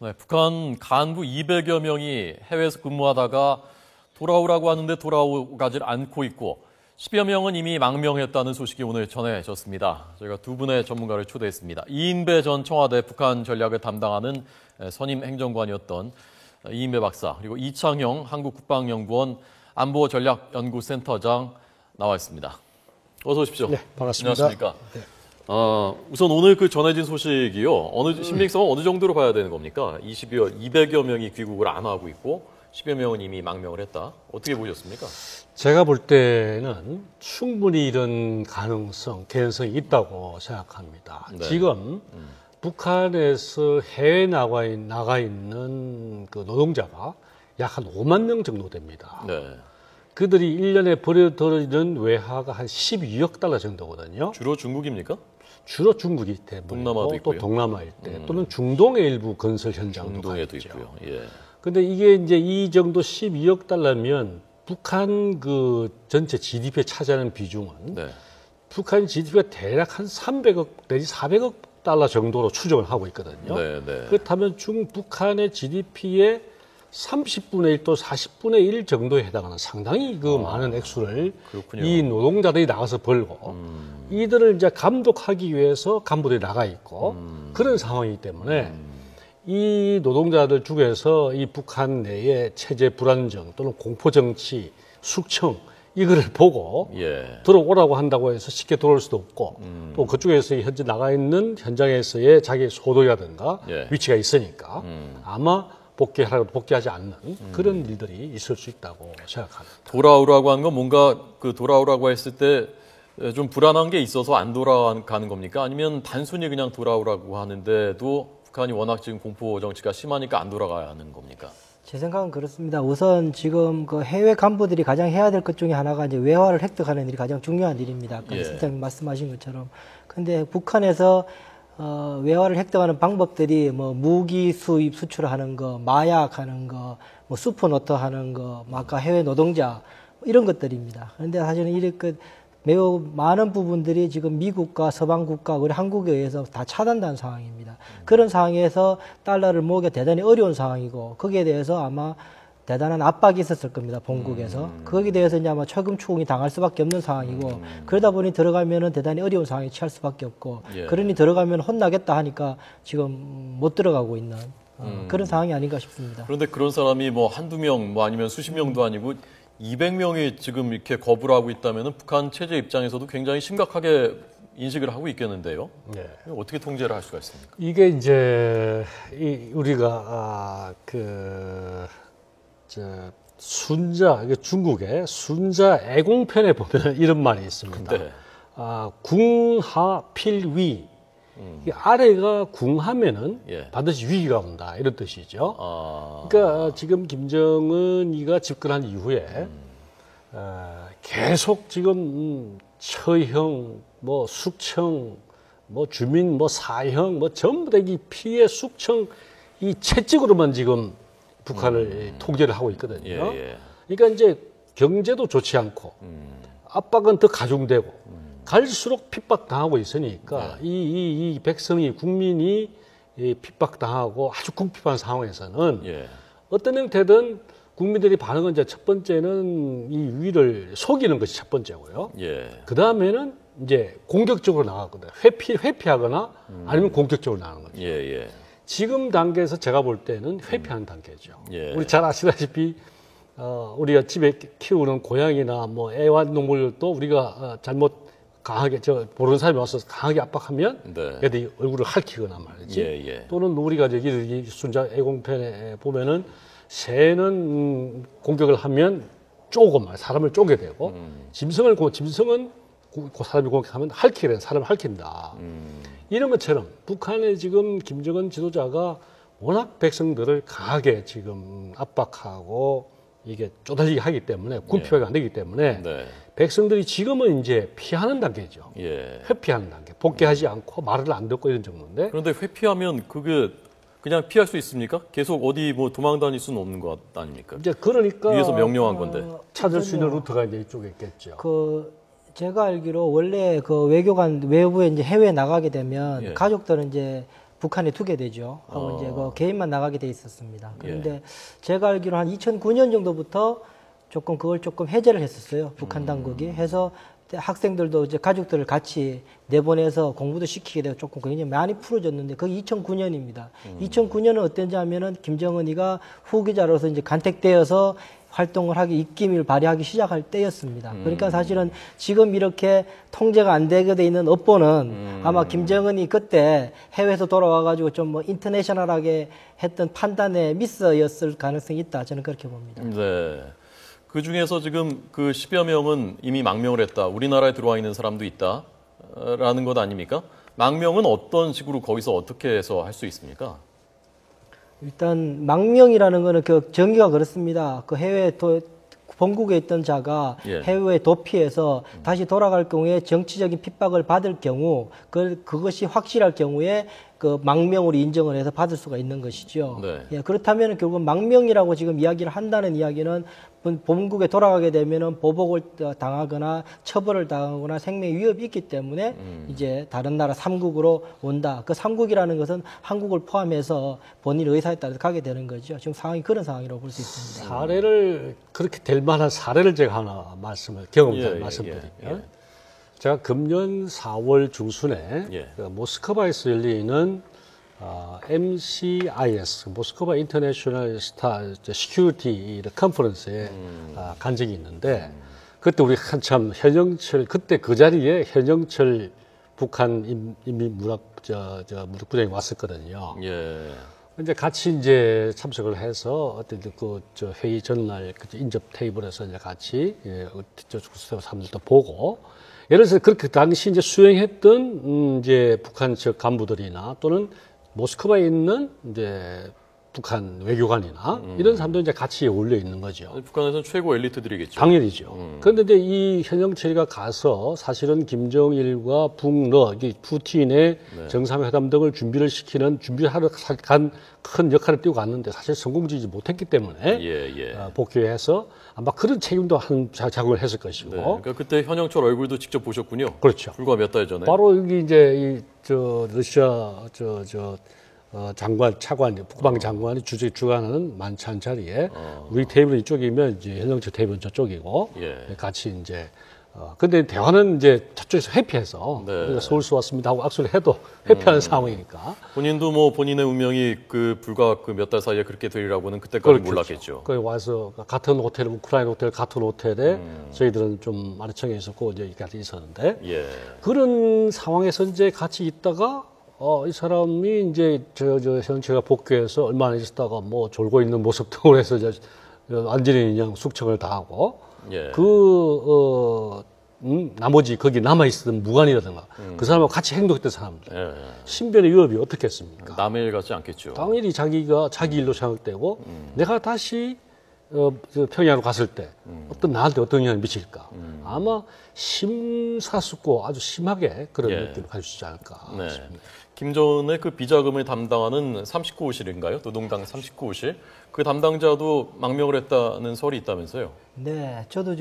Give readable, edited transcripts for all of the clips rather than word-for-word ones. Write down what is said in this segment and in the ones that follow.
네, 북한 간부 200여 명이 해외에서 근무하다가 돌아오라고 하는데 돌아오질 않고 있고 10여 명은 이미 망명했다는 소식이 오늘 전해졌습니다. 저희가 두 분의 전문가를 초대했습니다. 이인배 전 청와대 북한 전략을 담당하는 선임 행정관이었던 이인배 박사, 그리고 이창형 한국국방연구원 안보전략연구센터장 나와 있습니다. 어서 오십시오. 네, 반갑습니다. 안녕하십니까. 네. 우선 오늘 전해진 소식이요. 신빙성은 어느 정도로 봐야 되는 겁니까? 200여 명이 귀국을 안 하고 있고 10여 명은 이미 망명을 했다. 어떻게 보셨습니까? 제가 볼 때는 충분히 이런 개연성이 있다고 생각합니다. 네. 지금 북한에서 해외 나가 있는 그 노동자가 약 한 5만 명 정도 됩니다. 네. 그들이 1년에 벌어들이는 외화가 한 12억 달러 정도거든요. 주로 중국입니까? 주로 중국이 때문에 동남아도 있고요. 또 동남아 일대 또는 중동의 일부 건설 현장도 중동에도 있죠. 있고요. 예. 근데 이게 이제 이 정도 12억 달러면 북한 그 전체 GDP에 차지하는 비중은 네. 북한 GDP가 대략 한 300억 내지 400억 달러 정도로 추정을 하고 있거든요. 네, 네. 그렇다면 북한의 GDP의 30분의 1 또 40분의 1 정도에 해당하는 상당히 그 많은 액수를 그렇군요. 이 노동자들이 나가서 벌고 이들을 이제 감독하기 위해서 간부들이 나가 있고 그런 상황이기 때문에 이 노동자들 중에서 이 북한 내의 체제 불안정 또는 공포 정치, 숙청 이거를 보고 예. 들어오라고 한다고 해서 쉽게 들어올 수도 없고 또 그쪽에서 현재 나가 있는 현장에서의 자기 소득이라든가 예. 위치가 있으니까 아마 복귀하지 않는 그런 일들이 있을 수 있다고 생각합니다. 돌아오라고 하는 건 뭔가 그 돌아오라고 했을 때 좀 불안한 게 있어서 안 돌아가는 겁니까? 아니면 단순히 그냥 돌아오라고 하는데도 북한이 워낙 지금 공포 정치가 심하니까 안 돌아가야 하는 겁니까? 제 생각은 그렇습니다. 우선 지금 그 해외 간부들이 가장 해야 될 것 중에 하나가 이제 외화를 획득하는 일이 가장 중요한 일입니다. 아까 예. 선생님 말씀하신 것처럼. 근데 북한에서 외화를 획득하는 방법들이 뭐 무기 수입 수출하는 거, 마약하는 거, 뭐 슈퍼노트 하는 거, 뭐 아까 해외 노동자 이런 것들입니다. 그런데 사실은 이렇게 매우 많은 부분들이 지금 미국과 서방 국가, 우리 한국에 의해서 다 차단된 상황입니다. 그런 상황에서 달러를 모으기가 대단히 어려운 상황이고 거기에 대해서 아마 대단한 압박이 있었을 겁니다. 본국에서. 거기에 대해서 이제 아마 철금 추궁이 당할 수밖에 없는 상황이고 그러다 보니 들어가면은 대단히 어려운 상황에 처할 수밖에 없고 예. 그러니 들어가면 혼나겠다 하니까 지금 못 들어가고 있는 그런 상황이 아닌가 싶습니다. 그런데 그런 사람이 뭐 한두 명, 뭐 아니면 수십 명도 아니고 200명이 지금 이렇게 거부를 하고 있다면 북한 체제 입장에서도 굉장히 심각하게 인식을 하고 있겠는데요. 네. 어떻게 통제를 할 수가 있습니까? 이게 이제 우리가 중국의 순자 애공편에 보면 이런 말이 있습니다. 네. 궁하 필위. 이 아래가 궁하면은 예. 반드시 위기가 온다 이런 뜻이죠. 아. 그러니까 지금 김정은이가 집권한 이후에 계속 지금 처형, 뭐 숙청, 뭐 주민, 뭐 사형, 뭐 전부 다 이 피해 숙청 이 채찍으로만 지금 북한을 통제를 하고 있거든요. 예, 예. 그러니까 이제 경제도 좋지 않고 압박은 더 가중되고 갈수록 핍박당하고 있으니까 네. 이 백성이 국민이 핍박당하고 아주 궁핍한 상황에서는 예. 어떤 형태든 국민들이 반응은 이제 첫 번째는 이 위를 속이는 것이 첫 번째고요. 예. 그 다음에는 이제 공격적으로 나가거든요. 회피하거나 아니면 공격적으로 나가는 거죠. 예, 예. 지금 단계에서 제가 볼 때는 회피하는 단계죠. 예. 우리 잘 아시다시피 우리가 집에 키우는 고양이나 뭐 애완동물도 우리가 잘못 강하게 모르는 사람이 와서 강하게 압박하면 네. 애들이 얼굴을 핥히거나 말이지. 예, 예. 또는 우리가 이 순자 애공편에 보면은 새는 공격을 하면 사람을 쪼개 되고 짐승은 그 사람이 공격하면 핥히게 사람을 핥힌다. 이런 것처럼 북한의 지금 김정은 지도자가 워낙 백성들을 강하게 지금 압박하고 이게 쪼달리게 하기 때문에 군피하게 안 되기 때문에 네. 백성들이 지금은 이제 피하는 단계죠. 예. 회피하는 단계. 복귀하지 않고 말을 안 듣고 이런 정도인데. 그런데 회피하면 그게 그냥 피할 수 있습니까? 계속 어디 뭐 도망 다닐 수는 없는 것 아닙니까? 이제 그러니까 위에서 명령한 건데. 찾을 수 있는 루트가 이제 이쪽에 있겠죠. 제가 알기로 원래 그 외부에 이제 해외에 나가게 되면 예. 가족들은 이제 북한에 두게 되죠. 하고 이제 그 개인만 나가게 돼 있었습니다. 그런데 제가 알기로 한 2009년 정도부터 조금 그걸 조금 해제를 했었어요. 북한 당국이 해서 학생들도 이제 가족들을 같이 내보내서 공부도 시키게 되고 조금 굉장히 많이 풀어졌는데 그게 2009년입니다. 2009년은 어땠지 하면은 김정은이가 후기자로서 이제 간택되어서 활동을 하기 입김을 발휘하기 시작할 때였습니다. 그러니까 사실은 지금 이렇게 통제가 안 되게 돼 있는 업보는 아마 김정은이 그때 해외에서 돌아와가지고 좀 뭐 인터내셔널하게 했던 판단의 미스였을 가능성이 있다. 저는 그렇게 봅니다. 네. 그 중에서 지금 그 10여 명은 이미 망명을 했다. 우리나라에 들어와 있는 사람도 있다. 라는 것 아닙니까? 망명은 어떤 식으로 거기서 어떻게 해서 할 수 있습니까? 일단 망명이라는 거는 그 정의가 그렇습니다. 그 해외 본국에 있던 자가 해외에 도피해서 다시 돌아갈 경우에 정치적인 핍박을 받을 경우 그것이 확실할 경우에 그 망명으로 인정을 해서 받을 수가 있는 것이죠. 네. 예, 그렇다면 결국 망명이라고 지금 이야기를 한다는 이야기는 본국에 돌아가게 되면은 보복을 당하거나 처벌을 당하거나 생명 위협이 있기 때문에 이제 다른 나라 3국으로 온다. 그 3국이라는 것은 한국을 포함해서 본인 의사에 따라서 가게 되는 거죠. 지금 상황이 그런 상황이라고 볼 수 있습니다. 사례를 그렇게 될 만한 사례를 제가 하나 경험을 말씀드리면 제가 금년 4월 중순에 그 모스크바에서 열리는 MCIS, 모스크바 인터내셔널 시큐리티 컨퍼런스에 간 적이 있는데 그때 우리 한참 그때 그 자리에 현영철 북한 무력부장이 왔었거든요. 이제 같이 이제 참석을 해서 어떤 회의 전날 인접 테이블에서 이제 같이 사람들도 보고 예를 들어서 그렇게 당시 이제 수행했던 이제 북한 적 간부들이나 또는 모스크바에 있는 이제 북한 외교관이나 이런 사람들 이제 같이 어울려 있는 거죠. 북한에서는 최고 엘리트들이겠죠. 당연히죠. 그런데 이제 이 현영철이가 가서 사실은 김정일과 푸틴의 정상회담 등을 준비하러 간 큰 역할을 띄고 갔는데 사실 성공지지 못했기 때문에 복귀해서 아마 그런 책임도 한 작용을 했을 것이고. 그러니까 그때 현영철 얼굴도 직접 보셨군요. 그렇죠. 불과 몇 달 전에. 바로 여기 이제 러시아 차관, 국방 장관이 주관하는 만찬 자리에 우리 테이블은 이쪽이면 이제 현영철 테이블은 저쪽이고 같이 이제 근데 대화는 이제 저쪽에서 회피해서 우리가 서울서 왔습니다 하고 악수를 해도 회피하는 상황이니까. 본인도 뭐 본인의 운명이 불과 몇 달 사이에 그렇게 되리라고는 그때까지 몰랐겠죠. 거기 와서 같은 호텔, 우크라이나 호텔 같은 호텔에 저희들은 좀 아래층에 있었고 이제 같이 있었는데 그런 상황에서 이제 같이 있다가 이 사람이 이제 현채가 복귀해서 얼마나 있었다가 뭐 졸고 있는 모습 등으로 해서 이제 완전히 그냥 숙청을 당하고 나머지 거기 남아있었던 무관이라든가 그 사람하고 같이 행동했던 사람들 신변의 위협이 어떻겠습니까? 남의 일 같지 않겠죠. 당연히 자기가 자기 일로 생각되고 내가 다시 평양으로 갔을 때 나한테 어떤 영향을 미칠까? 아마 심사숙고 아주 심하게 그런 느낌을 가질 수 있지 않을까 싶습니다. 김정은의 그 비자금을 담당하는 39호실인가요? 노동당 39호실. 그 담당자도 망명을 했다는 설이 있다면서요? 네, 저도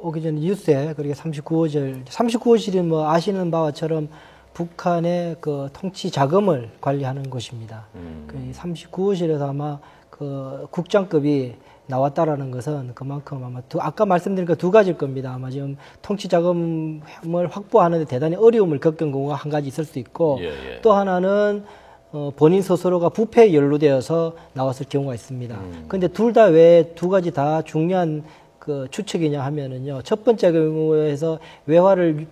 오기 전에 뉴스에 그렇게 39호실은 뭐 아시는 바와처럼 북한의 그 통치 자금을 관리하는 곳입니다. 그 39호실에서 아마 그 국장급이 나왔다라는 것은 그만큼 아마 아까 말씀드린 그 두 가지일 겁니다. 아마 지금 통치 자금을 확보하는데 대단히 어려움을 겪은 경우가 한 가지 있을 수 있고 또 하나는 본인 스스로가 부패에 연루되어서 나왔을 경우가 있습니다. 그런데 둘 다 왜 두 가지 다 중요한 그 추측이냐 하면은요. 첫 번째 경우에서 외화를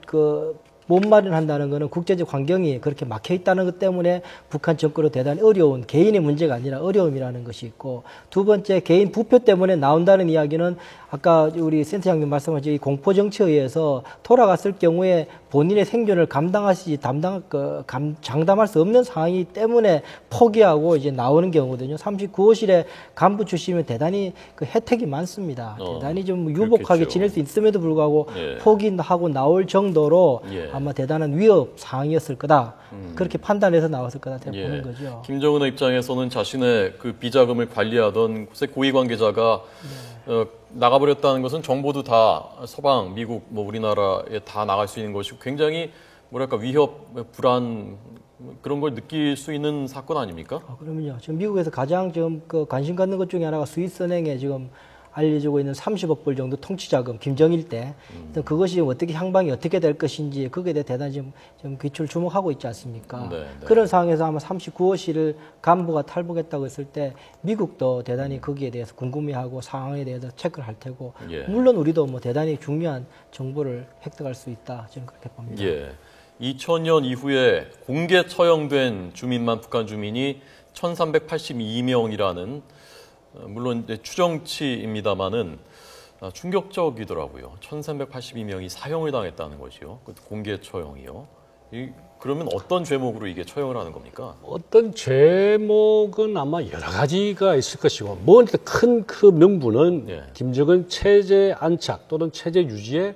못 마련한다는 것은 국제적 환경이 그렇게 막혀 있다는 것 때문에 북한 정권으로 대단히 어려운 개인의 문제가 아니라 어려움이라는 것이 있고 두 번째 개인 부표 때문에 나온다는 이야기는 아까 우리 센터장님 말씀하신 이 공포 정치에 의해서 돌아갔을 경우에 본인의 생존을 장담할 수 없는 상황이기 때문에 포기하고 이제 나오는 경우거든요. 39호실의 간부 출신이면 대단히 그 혜택이 많습니다. 대단히 좀 유복하게 그렇겠죠. 지낼 수 있음에도 불구하고 포기하고 나올 정도로 아마 대단한 위협 상황이었을 거다. 그렇게 판단해서 나왔을 거다 보는 거죠. 김정은의 입장에서는 자신의 그 비자금을 관리하던 고위 관계자가 나가버렸다는 것은 정보도 다 서방, 미국, 뭐 우리나라에 다 나갈 수 있는 것이고 굉장히 뭐랄까 위협, 불안 그런 걸 느낄 수 있는 사건 아닙니까? 그러면요. 지금 미국에서 가장 지금 그 관심 갖는 것 중에 하나가 스위스은행에 지금 알려지고 있는 30억 불 정도 통치자금 김정일 때 그것이 어떻게 향방이 어떻게 될 것인지 거기에 대해 대단히 좀 귀추를 주목하고 있지 않습니까? 네, 네. 그런 상황에서 아마 39호씨를 간부가 탈북했다고 했을 때 미국도 대단히 거기에 대해서 궁금해하고 상황에 대해서 체크를 할 테고 예. 물론 우리도 뭐 대단히 중요한 정보를 획득할 수 있다 저는 그렇게 봅니다. 예. 2000년 이후에 공개 처형된 주민만 북한 주민이 1382명이라는 물론 이제 추정치입니다만은 충격적이더라고요. 1382명이 사형을 당했다는 것이요. 공개 처형이요. 그러면 어떤 죄목으로 이게 처형을 하는 겁니까? 어떤 죄목은 아마 여러 가지가 있을 것이고 먼저 큰 그 명분은 예. 김정은 체제 안착 또는 체제 유지에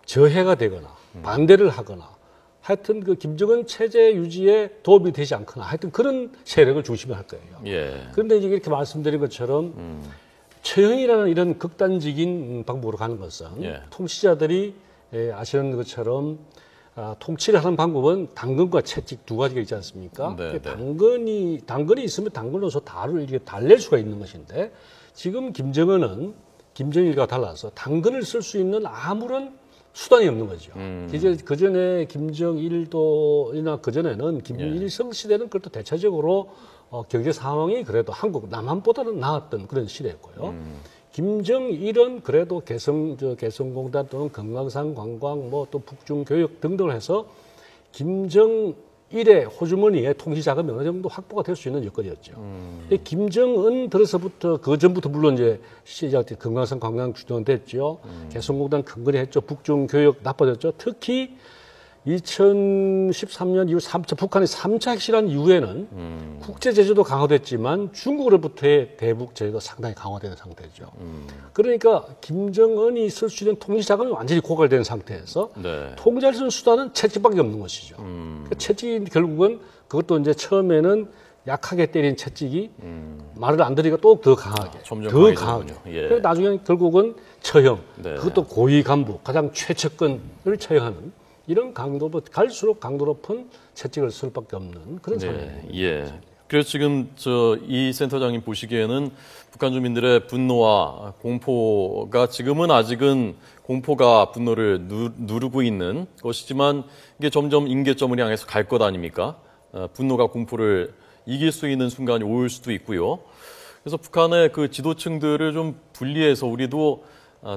저해가 되거나 반대를 하거나 하여튼 그 김정은 체제 유지에 도움이 되지 않거나 하여튼 그런 세력을 중심으로 할 거예요. 예. 그런데 이제 이렇게 말씀드린 것처럼 처형이라는 이런 극단적인 방법으로 가는 것은 예. 통치자들이 아시는 것처럼 통치를 하는 방법은 당근과 채찍 두 가지가 있지 않습니까? 네, 네. 당근이 있으면 당근으로서 달을 이렇게 달랠 수가 있는 것인데 지금 김정은은 김정일과 달라서 당근을 쓸 수 있는 아무런 수단이 없는 거죠. 이제 그 전에 김정일이나 그 전에는 김일성 시대는 그래도 대체적으로 경제 상황이 그래도 한국 남한보다는 나았던 그런 시대였고요. 김정일은 그래도 개성공단 또는 금강산 관광 뭐 또 북중 교육 등등을 해서 김정일의 호주머니에 통치 자금이 어느 정도 확보가 될 수 있는 여건이었죠. 김정은 들어서부터 그 전부터 물론 이제 시작된 금강산 관광 주도됐죠. 개성공단 근거리 했죠. 북중 교육 나빠졌죠. 특히 2013년 이후 북한의 3차 핵실험 이후에는 국제 제재도 강화됐지만 중국으로부터의 대북 제재도 상당히 강화되는 상태죠. 그러니까 김정은이 쓸 수 있는 통치 자금이 완전히 고갈된 상태에서 네. 통제할 수 있는 수단은 채찍밖에 없는 것이죠. 그러니까 채찍이 결국은 그것도 이제 처음에는 약하게 때린 채찍이 말을 안 들으니까 또 더 강하게, 점점 더 강하게. 예. 그래서 나중에 결국은 처형, 네. 그것도 고위 간부, 가장 최측근을 처형하는 이런 갈수록 강도 높은 채찍을 쓸 수밖에 없는 그런 상황입니다. 예. 그래서 지금 이 센터장님 보시기에는 북한 주민들의 분노와 공포가 지금은 아직은 공포가 분노를 누르고 있는 것이지만 이게 점점 임계점을 향해서 갈 것 아닙니까? 분노가 공포를 이길 수 있는 순간이 올 수도 있고요. 그래서 북한의 그 지도층들을 좀 분리해서 우리도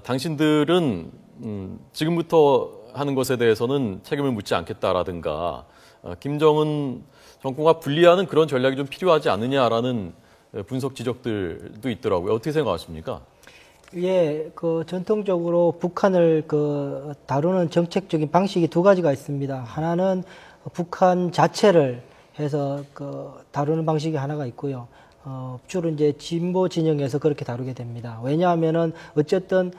당신들은 지금부터 하는 것에 대해서는 책임을 묻지 않겠다라든가 김정은 정권과 분리하는 그런 전략이 좀 필요하지 않느냐라는 분석 지적들도 있더라고요. 어떻게 생각하십니까? 예, 그 전통적으로 북한을 그 다루는 정책적인 방식이 두 가지가 있습니다. 하나는 북한 자체를 해서 그 다루는 방식이 하나가 있고요. 주로 이제 진보 진영에서 그렇게 다루게 됩니다. 왜냐하면은 어쨌든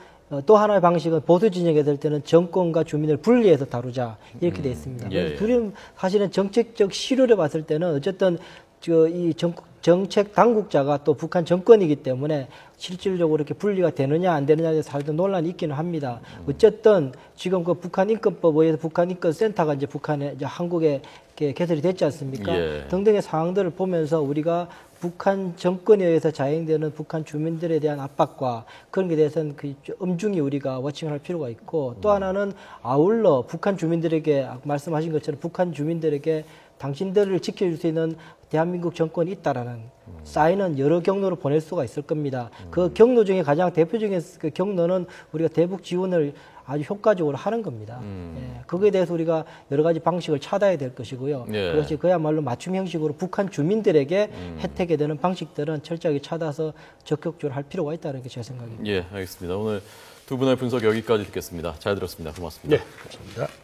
또 하나의 방식은 보수 진영에 될 때는 정권과 주민을 분리해서 다루자 이렇게 돼 있습니다. 예. 둘은 사실은 정책적 실효를 봤을 때는 어쨌든 이 정책 당국자가 또 북한 정권이기 때문에 실질적으로 이렇게 분리가 되느냐 안 되느냐에 대해서 사실 논란이 있기는 합니다. 어쨌든 지금 그 북한 인권법에 의해서 북한 인권센터가 이제 북한에 이제 한국에 개설이 됐지 않습니까? 예. 등등의 상황들을 보면서 우리가 북한 정권에 의해서 자행되는 북한 주민들에 대한 압박과 그런 게 대해서는 그 엄중히 우리가 워칭할 필요가 있고 또 하나는 아울러 북한 주민들에게 말씀하신 것처럼 북한 주민들에게 당신들을 지켜줄 수 있는 대한민국 정권이 있다라는 사인은 여러 경로로 보낼 수가 있을 겁니다. 그 경로 중에 가장 대표적인 그 경로는 우리가 대북 지원을 아주 효과적으로 하는 겁니다. 예, 거기에 대해서 우리가 여러 가지 방식을 찾아야 될 것이고요. 예. 그것이 그야말로 맞춤 형식으로 북한 주민들에게 혜택이 되는 방식들은 철저하게 찾아서 적극적으로 할 필요가 있다는 게 제 생각입니다. 예, 알겠습니다. 오늘 두 분의 분석 여기까지 듣겠습니다. 잘 들었습니다. 고맙습니다. 네, 감사합니다.